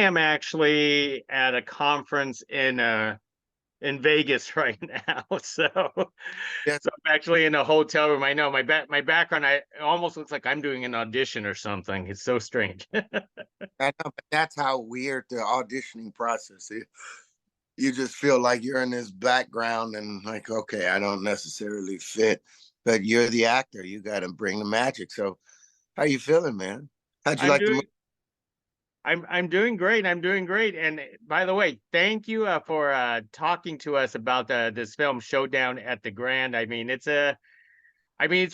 am actually at a conference in Vegas right now. Yeah, So I'm actually in a hotel room. I know my background, it almost looks like I'm doing an audition or something. It's so strange. I know, but that's how weird the auditioning process is. You just feel like you're in this background and like, okay, I don't necessarily fit, but you're the actor. You got to bring the magic. So, how you feeling, man? How'd you I'm like the movie? doing I'm doing great. I'm doing great. And by the way, thank you for talking to us about this film Showdown at the Grand. I mean it's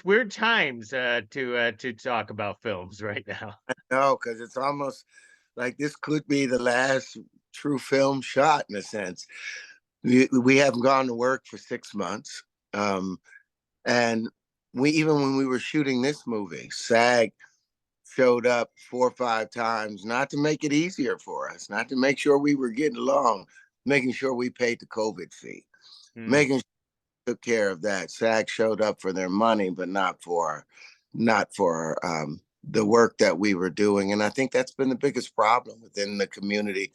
weird times to talk about films right now. No, because it's almost like this could be the last true film shot in a sense. We haven't gone to work for 6 months. Um, and we even when we were shooting this movie, SAG showed up 4 or 5 times, not to make it easier for us, not to make sure we were getting along, making sure we paid the COVID fee, Hmm. making sure we took care of that. SAG showed up for their money, but not for the work that we were doing. And I think that's been the biggest problem within the community.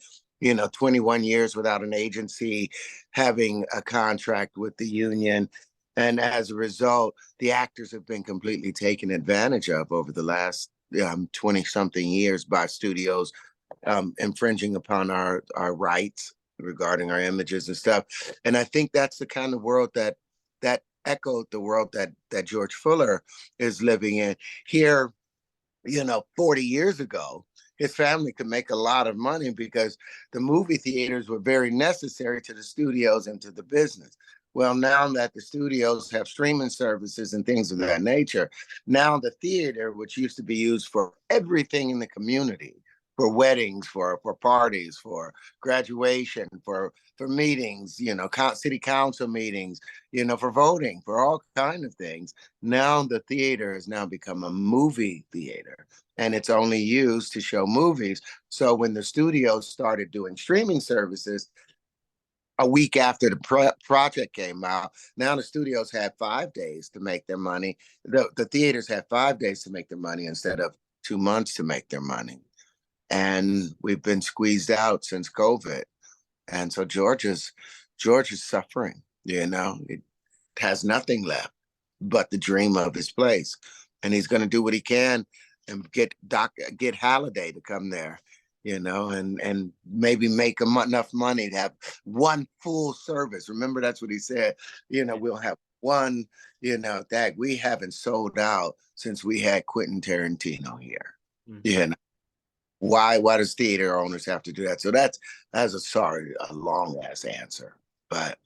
21 years without an agency, having a contract with the union. And as a result, the actors have been completely taken advantage of over the last 20 something years by studios, infringing upon our rights regarding our images and stuff. And I think that's the kind of world that echoed the world that George Fuller is living in. Here, 40 years ago, his family could make a lot of money because the movie theaters were very necessary to the studios and to the business. Well, now that the studios have streaming services and things of that nature, now the theater, which used to be used for everything in the community, for weddings, for parties, for graduation, for meetings, city council meetings, for voting, for all kind of things. Now the theater has now become a movie theater, and it's only used to show movies. So when the studios started doing streaming services a week after the project came out, now the studios had 5 days to make their money. The theaters had 5 days to make their money instead of 2 months to make their money. And we've been squeezed out since COVID. And so George is suffering, it has nothing left but the dream of his place. And he's going to do what he can and get Halliday to come there, and maybe make enough money to have one full service. Remember, that's what he said. We'll have one, that we haven't sold out since we had Quentin Tarantino here. Mhm. You know, why does theater owners have to do that? So that's a long ass answer, but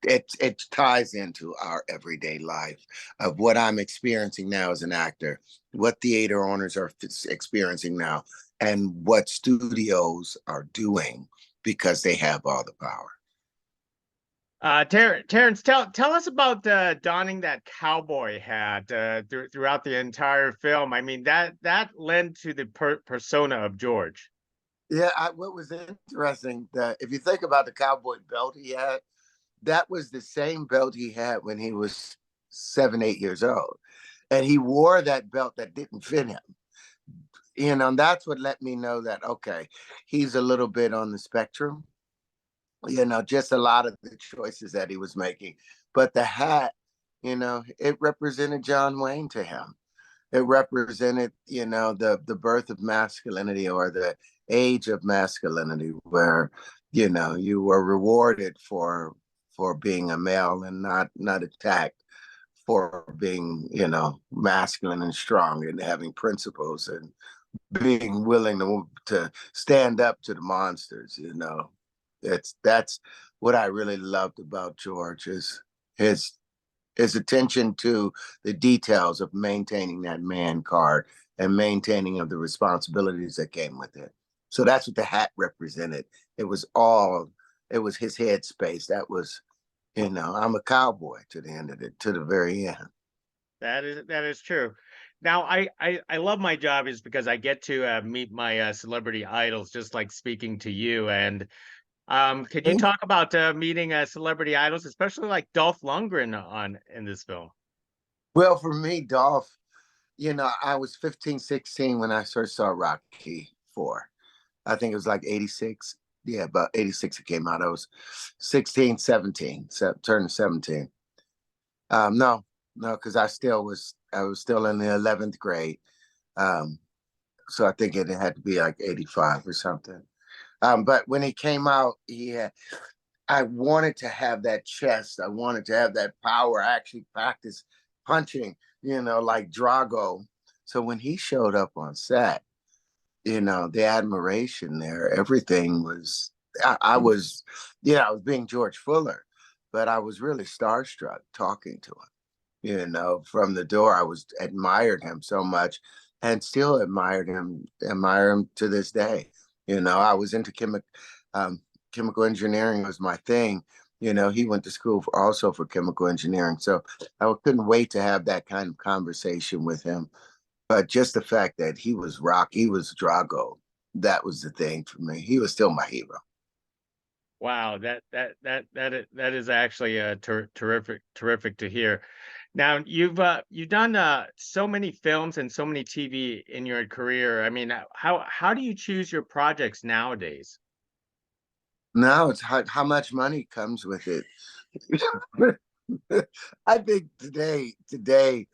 it ties into our everyday life of what I'm experiencing now as an actor, what theater owners are experiencing now, and what studios are doing because they have all the power. Terrence, tell us about donning that cowboy hat throughout the entire film. I mean that lent to the persona of George. Yeah, what was interesting that if you think about the cowboy belt he had, that was the same belt he had when he was 7, 8 years old, and he wore that belt that didn't fit him. And that's what let me know that, okay, he's a little bit on the spectrum, just a lot of the choices that he was making. But the hat, it represented John Wayne to him. It represented, the birth of masculinity, or the age of masculinity, where, you were rewarded for being a male and not attacked for being, masculine and strong and having principles and being willing to stand up to the monsters. That's what I really loved about George, is his his attention to the details of maintaining that man card and maintaining of the responsibilities that came with it. So that's what the hat represented. It was his headspace. That was, I'm a cowboy to the end of it, to the very end. That is true. Now, I love my job is because I get to meet my celebrity idols, just like speaking to you. And could you talk about meeting celebrity idols, especially like Dolph Lundgren on in this film? Well, for me, Dolph, I was 15, 16 when I first saw Rocky 4. I think it was like 86. Yeah, about 86 it came out. I was 16, 17, turning 17. No, no, because I was still in the 11th grade. Um, so I think it had to be like 85 or something. But when he came out, I wanted to have that chest. I wanted to have that power. I actually practiced punching, like Drago. So when he showed up on set, the admiration there, everything was, I was, I was being George Fuller, but I was really starstruck talking to him. From the door, I was admired him so much and still admire him to this day. I was into chemical engineering was my thing. He went to school also for chemical engineering. So I couldn't wait to have that kind of conversation with him. But just the fact that he was Drago, that was the thing for me. He was still my hero. Wow, that is actually terrific to hear. Now you've done so many films and so many TV in your career. I mean, how do you choose your projects nowadays? Now it's how much money comes with it. I think today,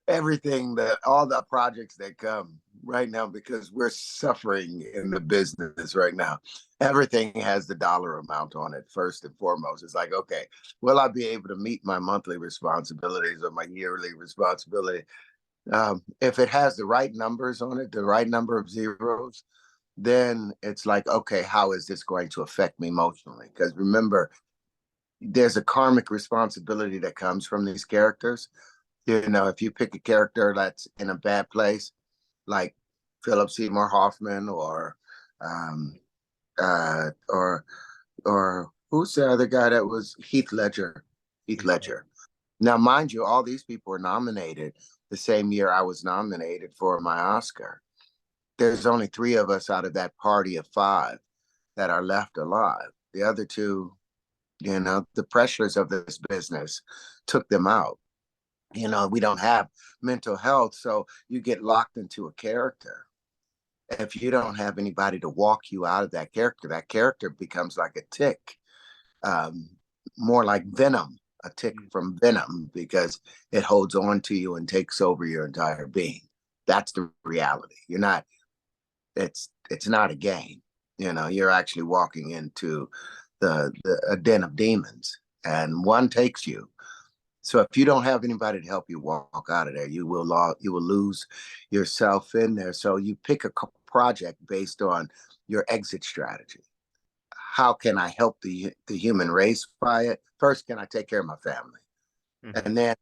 everything that all the projects that come right now, because we're suffering in the business right now, everything has the dollar amount on it first and foremost. It's like, okay, will I be able to meet my monthly responsibilities or my yearly responsibility? If it has the right numbers on it, the right number of zeros, then it's like, okay, how is this going to affect me emotionally? Because remember, there's a karmic responsibility that comes from these characters. If you pick a character that's in a bad place, like Philip Seymour Hoffman um, or who's the other guy that was Heath Ledger? Heath Mhm. Ledger. Now, mind you, all these people were nominated the same year I was nominated for my Oscar. There's only three of us out of that party of five that are left alive. The other two, the pressures of this business took them out. We don't have mental health, so you get locked into a character. If you don't have anybody to walk you out of that character becomes like a tick, um, more like venom, a tick Mm. from venom, because it holds on to you and takes over your entire being. That's the reality. You're not. It's not a game. You're actually walking into a den of demons, and one takes you. So if you don't have anybody to help you walk out of there, you will lose yourself in there. So you pick a project based on your exit strategy. How can I help the human race by it? First, can I take care of my family? Mhm. And then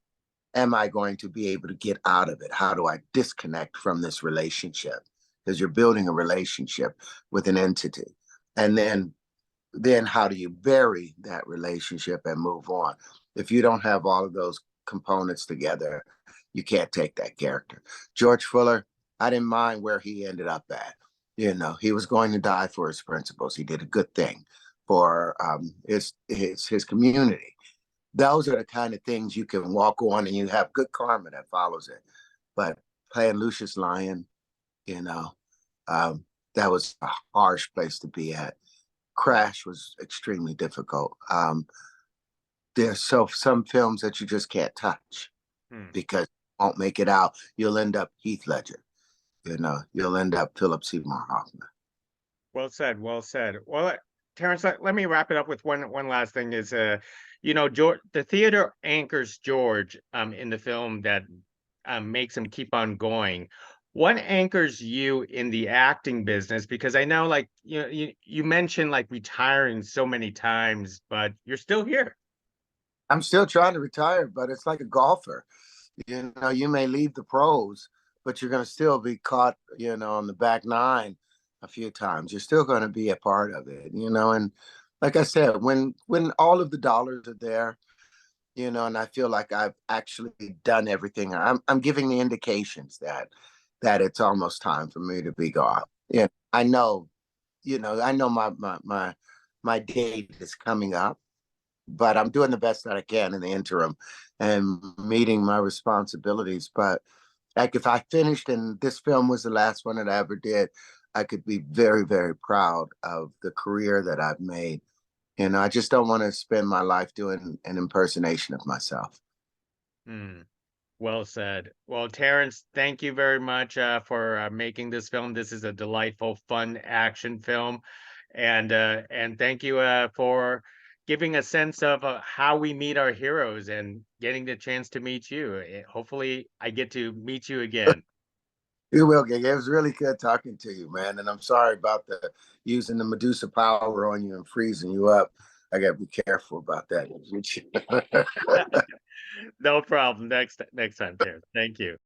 am I going to be able to get out of it? How do I disconnect from this relationship? Because you're building a relationship with an entity. And then how do you bury that relationship and move on? If you don't have all of those components together, you can't take that character. George Fuller, I didn't mind where he ended up at. He was going to die for his principles. He did a good thing for his community. Those are the kind of things you can walk on, and you have good karma that follows it. But playing Lucius Lyon, you know, um, that was a harsh place to be at. Crash was extremely difficult. There's some films that you just can't touch Hmm. because you won't make it out. You'll end up Heath Ledger. You'll end up Philip Seymour Hoffman. Well said. Well said. Well, Terrence, let me wrap it up with one last thing. Is George, the theater anchors George in the film that makes him keep on going. What anchors you in the acting business? Because I know, like you mentioned, like retiring so many times, but you're still here. I'm still trying to retire, but it's like a golfer. You may leave the pros, but you're going to still be caught, on the back nine a few times. You're still going to be a part of it, and like I said, when all of the dollars are there, and I feel like I've actually done everything. I'm giving the indications that it's almost time for me to be gone. Yeah, I know, I know my date is coming up, but I'm doing the best that I can in the interim and meeting my responsibilities. But like if I finished and this film was the last one that I ever did, I could be very, very proud of the career that I've made. And I just don't want to spend my life doing an impersonation of myself. Hmm. Well said. Well, Terrence, thank you very much for making this film. This is a delightful, fun action film, and thank you for giving a sense of how we meet our heroes and getting the chance to meet you. Hopefully, I get to meet you again. You will, Gig. It was really good talking to you, man. And I'm sorry about the using the Medusa power on you and freezing you up. I got to be careful about that. No problem. Next time, Terrence. Thank you.